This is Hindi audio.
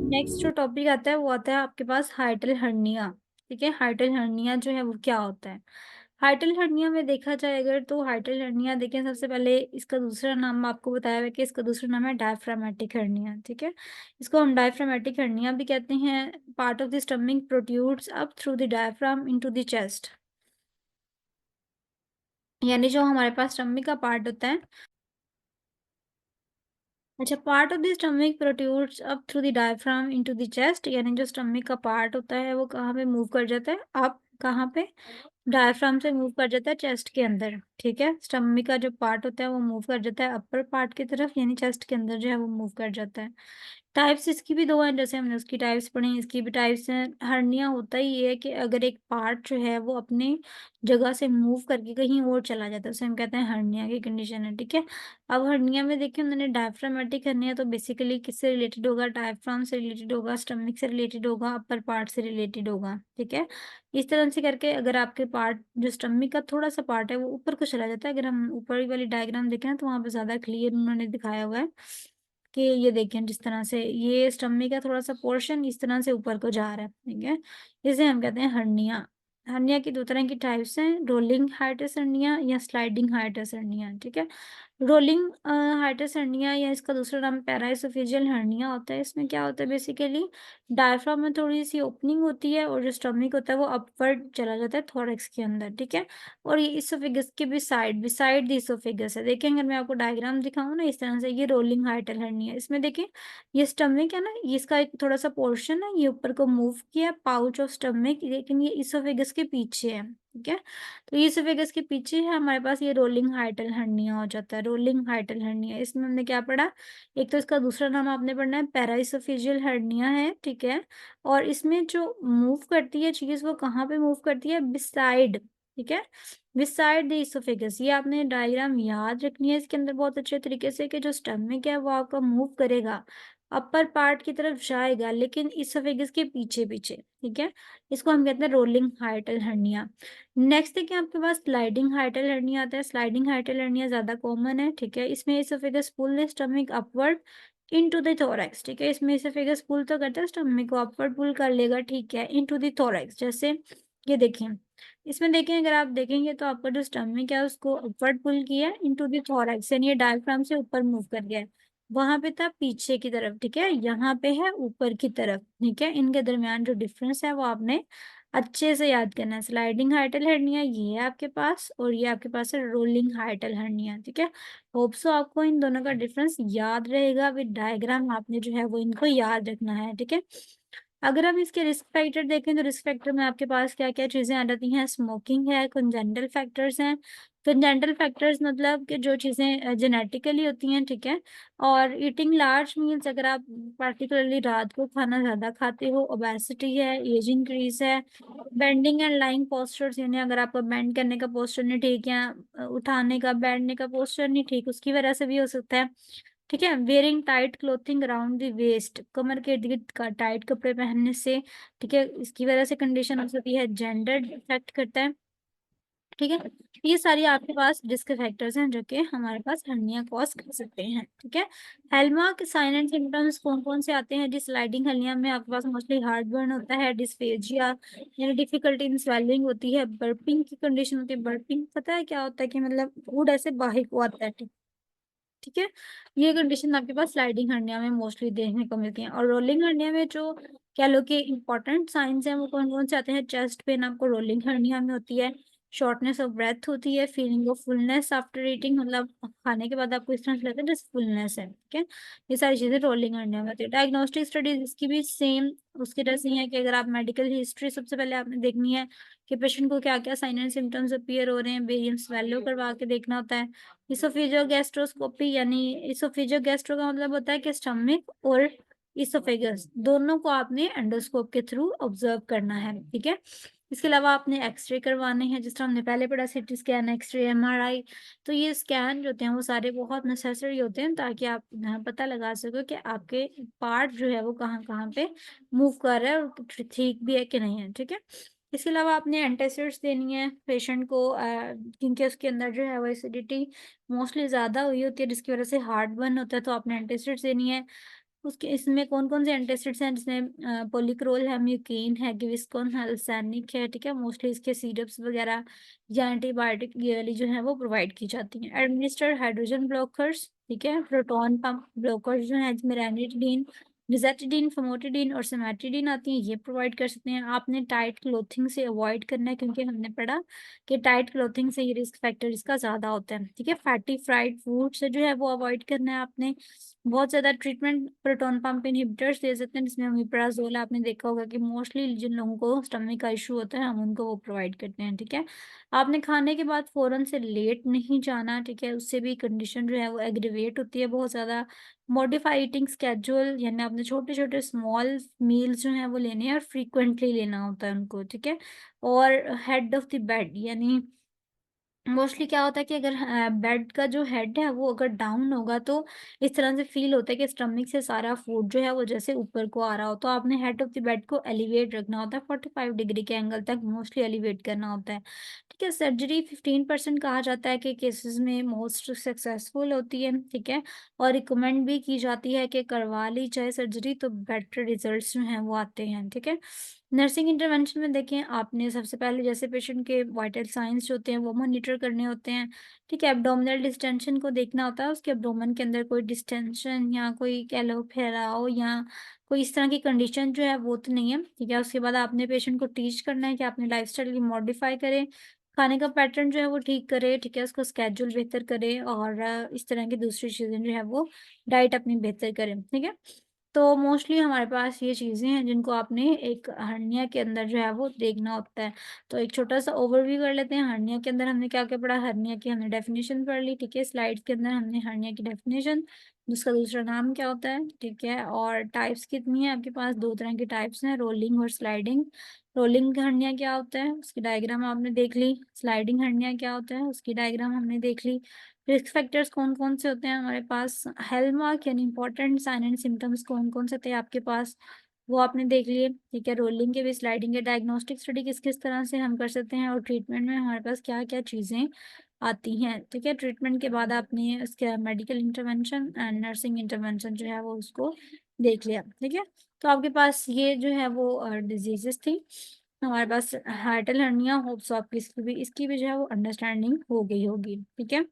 नेक्स्ट जो टॉपिक आता है वो आता है आपके पास हाइटल हर्निया। ठीक है, हाइटल हर्निया जो है वो क्या होता है? हाइटल हर्निया में देखा जाए अगर तो हाइटल हर्निया देखें, सबसे पहले इसका दूसरा नाम आपको बताया हुआ है कि इसका दूसरा नाम है डायफ्रामेटिक हर्निया। ठीक है, इसको हम डायफ्रामेटिक हर्निया भी कहते हैं। Part of the stomach protrudes up through the diaphragm into the chest. यानी जो हमारे पास स्टमक का पार्ट होता है, अच्छा, part of the stomach protrudes up through the diaphragm into the chest. यानी जो स्टमक का पार्ट होता है वो कहाँ पे मूव कर जाता है? अप कहाँ पे? डायफ्राम से मूव कर जाता है चेस्ट के अंदर। ठीक है, स्टमक का जो पार्ट होता है वो मूव कर जाता है अपर पार्ट की तरफ, यानी चेस्ट के अंदर जो है वो मूव कर जाता है। टाइप्स इसकी भी दो हैं, जैसे हमने उसकी टाइप्स पढ़ी, इसकी भी टाइप्स हैं। हर्निया होता ही ये है कि अगर एक पार्ट जो है वो अपने जगह से मूव करके कहीं और चला जाता है, उसे हम कहते हैं हर्निया की कंडीशन है। ठीक है, अब हर्निया में देखिए उन्होंने डायफ्रामेटिक हर्निया तो बेसिकली किससे रिलेटेड होगा? डायफ्राम से रिलेटेड होगा, स्टमक से रिलेटेड होगा, अपर पार्ट से रिलेटेड होगा। ठीक है, इस तरह से करके अगर आपके पार्ट जो स्टमक का थोड़ा सा पार्ट है वो ऊपर को चला जाता है। अगर हम ऊपर वाली डायग्राम देखें ना तो वहाँ पे ज़्यादा क्लियर उन्होंने दिखाया हुआ है कि ये देखें जिस तरह से ये स्टमक का थोड़ा सा पोर्शन इस तरह से ऊपर को जा रहा है। ठीक है, इसे हम कहते हैं हर्निया। हर्निया की दो तरह की टाइप्स हैं, रोलिंग हाइटिस हर्निया या स्लाइडिंग हाइटिस हर्निया। ठीक है, रोलिंग हाइटिस हर्निया या इसका दूसरा नाम पैराइसोफेजियल हर्निया होता है। इसमें क्या होता है बेसिकली, डायफ्राम में थोड़ी सी ओपनिंग होती है और जो स्टमक होता है वो अपवर्ड चला जाता है थोरैक्स के अंदर। ठीक है, और ये इसोफेगस के भी साइड बिसाइड द इसोफेगस है। देखें अगर मैं आपको डायग्राम दिखाऊं ना इस तरह से, ये रोलिंग हाइटल हर्निया है। इसमें देखें ये स्टमक है ना, ये इसका एक थोड़ा सा पोर्शन है, ये ऊपर को मूव किया पाउच ऑफ स्टमक, लेकिन ये इसोफेगस के पीछे है। ठीक है, तो इसोफेगस के पीछे है हमारे पास, ये रोलिंग हाइटल हर्निया हो जाता है। रोलिंग हाइटल हर्निया, इसमें हमने क्या पढ़ा? एक तो इसका दूसरा नाम आपने पढ़ना है पैराइसोफेजियल हर्निया है। ठीक है, और इसमें जो मूव करती है चीज वो कहाँ पे मूव करती है? बिसाइड। ठीक है, बिसाइड द इसोफेगस। ये आपने डायग्राम याद रखनी है इसके अंदर बहुत अच्छे तरीके से कि जो स्टमक है वो आपका मूव करेगा, अपर पार्ट की तरफ जाएगा, लेकिन इसोफेगस के पीछे पीछे। ठीक है, इसको हम कहते हैं रोलिंग हाइटल हर्निया। नेक्स्ट देखिए आपके पास स्लाइडिंग हाइटल हर्निया आता है। स्लाइडिंग हाइटल हर्निया ज्यादा कॉमन है। ठीक है, इसमें oesophagus pull the stomach upward into the thorax. ठीक है, इसमें इसोफेगस पुल तो करता है, स्टमक को अपवर्ड पुल कर लेगा। ठीक है, इनटू द थोरैक्स। जैसे ये देखें, इसमें देखें अगर आप देखेंगे तो आपका जो स्टमक है उसको अपवर्ड पुल किया इनटू द थोरैक्स, यानी ये डायफ्राम से ऊपर मूव कर गया है। वहां पे था पीछे की तरफ। ठीक है, यहाँ पे है ऊपर की तरफ। ठीक है, इनके दरमियान जो डिफरेंस है वो आपने अच्छे से याद करना है। स्लाइडिंग हाइटल हर्निया ये है आपके पास, और ये आपके पास है रोलिंग हाइटल हर्निया। ठीक है, होप सो आपको इन दोनों का डिफरेंस याद रहेगा। विद डायग्राम आपने जो है वो इनको याद रखना है। ठीक है, अगर हम इसके रिस्क फैक्टर देखें तो रिस्क फैक्टर में आपके पास क्या क्या चीजें आ जाती हैं? स्मोकिंग है, कंजेंटल फैक्टर्स हैं। कंजेंटल फैक्टर्स मतलब कि जो चीजें जेनेटिकली होती हैं। ठीक है, और ईटिंग लार्ज मील्स, अगर आप पार्टिकुलरली रात को खाना ज्यादा खाते हो, ओबेसिटी है, एज इंक्रीज है, बेंडिंग एंड लाइंग पोस्चर्स, यानी अगर आपका बेंड करने का पोस्चर नहीं ठीक है, उठाने का बैठने का पोस्चर नहीं ठीक, उसकी वजह से भी हो सकता है। ठीक है, wearing tight clothing around the waist, कमर के इर्द गिर्द टाइट कपड़े पहनने से। ठीक है, इसकी वजह से कंडीशन हो सकती है। जेंडर इफेक्ट करता है। ठीक है, ये सारी आपके पास रिस्क फैक्टर्स हैं जो कि हमारे पास हर्निया कॉज कर सकते हैं। ठीक है, हेलमार्क साइन एंड सिम्टम्स कौन कौन से आते हैं? जिस स्लाइडिंग हर्निया में आपके पास मोस्टली हार्ट बर्न होता है, डिस्फेजिया यानी डिफिकल्टी इन स्वेलिंग होती है, बर्पिंग की कंडीशन होती है। बर्पिंग पता है क्या होता है? कि मतलब फूड ऐसे बाहर को आता है। ठीक है, ये कंडीशन आपके पास स्लाइडिंग हर्निया में मोस्टली देखने को मिलती हैं। और रोलिंग हर्निया में जो कह लो कि इंपॉर्टेंट साइंस हैं वो कौन कौन से आते हैं? चेस्ट पेन आपको रोलिंग हर्निया में होती है, शॉर्टनेस ऑफ ब्रेथ होती है, feeling of fullness after eating, मतलब खाने के बाद आपको इस तरह से लगता है जैसे फुलनेस है। ठीक है, ये सारी चीजें रोलिंग हर्निया में होती है। डायग्नोस्टिक स्टडीज इसकी भी सेम उसकी तरह से ही है कि अगर आप मेडिकल हिस्ट्री सबसे पहले आपने देखनी है कि पेशेंट को क्या क्या साइन एंड सिम्टम्स अपीयर हो रहे हैं, बेरियम स्वेलो करवा के देखना होता है। इसोफेजियो गैस्ट्रोस्कोपी, यानी इसोफेजियो गैस्ट्रो का मतलब होता है कि स्टमक और इसोफेगस दोनों को आपने एंडोस्कोप के थ्रू ऑब्जर्व करना है। ठीक है, इसके अलावा आपने एक्सरे करवाने हैं, जिस तरह हमने पहले पढ़ा सीटी स्कैन, एक्सरे, एमआरआई। तो ये स्कैन जो होते हैं वो सारे बहुत नेसेसरी होते हैं ताकि आप पता लगा सको कि आपके पार्ट जो है वो कहाँ कहाँ पे मूव कर रहा है और ठीक भी है कि नहीं है। ठीक है, इसके अलावा आपने एंटासिड्स देनी है पेशेंट को, क्योंकि उसके अंदर जो है वो एसिडिटी मोस्टली ज़्यादा हुई होती है जिसकी वजह से हार्ट बर्न होता है, तो आपने एंटासिड्स देनी है। उसके इसमें कौन-कौन से एंटासिड्स हैं जिसमें पॉलीक्रोल है, म्यूकेन है, गिविस्कोन है, अल्सानिक है, ठीक है? मोस्टली इसके सिरप्स वगैरह या एंटीबायोटिक ये वाली जो है वो प्रोवाइड की जाती हैं। एडमिनिस्टर्ड हाइड्रोजन ब्लॉकर्स, ठीक है? प्रोटॉन पंप ब्लॉकर्स जो हैं जिसमें रैनिटिडीन, निज़ाटिडीन, फमोटिडीन और सिमेटिडीन आती हैं, ये प्रोवाइड कर सकते हैं। आपने टाइट क्लॉथिंग से अवॉइड करना है क्योंकि हमने पढ़ा कि टाइट क्लॉथिंग से ये रिस्क फैक्टर इसका ज़्यादा होता है, ठीक है? फैटी फ्राइड फूड से जो है वो अवॉइड करना है आपने। बहुत ज़्यादा ट्रीटमेंट प्रोटॉन पंप इनहिबिटर्स दे सकते हैं जिसमें ओमेप्राज़ोल आपने देखा होगा कि मोस्टली जिन लोगों को स्टमक का इशू होता है हम उनको वो प्रोवाइड करते हैं, ठीक है? आपने खाने के बाद फ़ौरन से लेट नहीं जाना, ठीक है? उससे भी कंडीशन जो है वो एग्रीवेट होती है बहुत ज़्यादा। मॉडिफाई ईटिंग स्केड्यूल यानी आपने छोटे-छोटे स्मॉल मील्स जो हैं वो लेने हैं और फ्रीक्वेंटली लेना होता है उनको, ठीक है? और हेड ऑफ़ द बेड यानी मोस्टली क्या होता है कि अगर बेड का जो हेड है वो अगर डाउन होगा तो इस तरह से फील होता है कि स्टमक से सारा फूड जो है वो जैसे ऊपर को आ रहा हो, तो आपने हेड ऑफ द बेड को एलिवेट रखना होता है, 45 डिग्री के एंगल तक मोस्टली एलिवेट करना होता है, ठीक है? सर्जरी 15% कहा जाता है कि केसेस में मोस्ट सक्सेसफुल होती है, ठीक है? और रिकमेंड भी की जाती है कि करवा ली जाए सर्जरी तो बेटर रिजल्ट्स जो हैं वो आते हैं, ठीक है? नर्सिंग इंटरवेंशन में देखें आपने सबसे पहले जैसे पेशेंट के वाइटल साइंस जो होते हैं वो मॉनिटर करने होते हैं, ठीक है? एब्डोमिनल डिस्टेंशन को देखना होता है, उसके एब्डोमेन के अंदर कोई डिस्टेंशन या कोई कह लो फैलाव या कोई इस तरह की कंडीशन जो है वो तो नहीं है, ठीक है? उसके बाद आपने पेशेंट को टीच करना है कि अपने लाइफस्टाइल की मॉडिफाई करें, खाने का पैटर्न जो है वो ठीक करे, ठीक है? उसका स्केड्यूल बेहतर करे और इस तरह की दूसरी चीज़ें जो है वो डाइट अपनी बेहतर करें, ठीक है? तो मोस्टली हमारे पास ये चीज़ें हैं जिनको आपने एक हर्निया के अंदर जो है वो देखना होता है। तो एक छोटा-सा ओवरव्यू कर लेते हैं, हर्निया के अंदर हमने क्या-क्या पढ़ा, हर्निया की हमने डेफिनिशन पढ़ ली, ठीक है? स्लाइड्स के अंदर हमने हर्निया की डेफिनिशन, उसका दूसरा नाम क्या होता है, ठीक है? और टाइप्स कितनी हैं आपके पास, 2 तरह की टाइप्स हैं, रोलिंग और स्लाइडिंग। रोलिंग हर्निया क्या होता है, उसकी डायग्राम आपने देख ली। स्लाइडिंग हर्निया क्या होता है, उसकी डायग्राम हमने देख ली। रिस्क फैक्टर्स कौन-कौन से होते हैं हमारे पास, हॉलमार्क यानी इम्पोर्टेंट साइन एंड सिम्पटम्स कौन-कौन से थे आपके पास, वो आपने देख लिए, ठीक है? रोलिंग के भी, स्लाइडिंग के डायग्नोस्टिक स्टडी किस-किस तरह से हम कर सकते हैं और ट्रीटमेंट में हमारे पास क्या-क्या चीज़ें आती हैं, ठीक है? ट्रीटमेंट के बाद आपने उसका medical intervention and nursing intervention जो है वो उसको देख लिया, ठीक है? तो आपके पास ये जो है वो डिजीज़ेज़ थी। हमारे पास हाइटल हर्निया, होप्स आपकी इसकी भी जो है वो अंडरस्टैंडिंग हो गई होगी, ठीक है?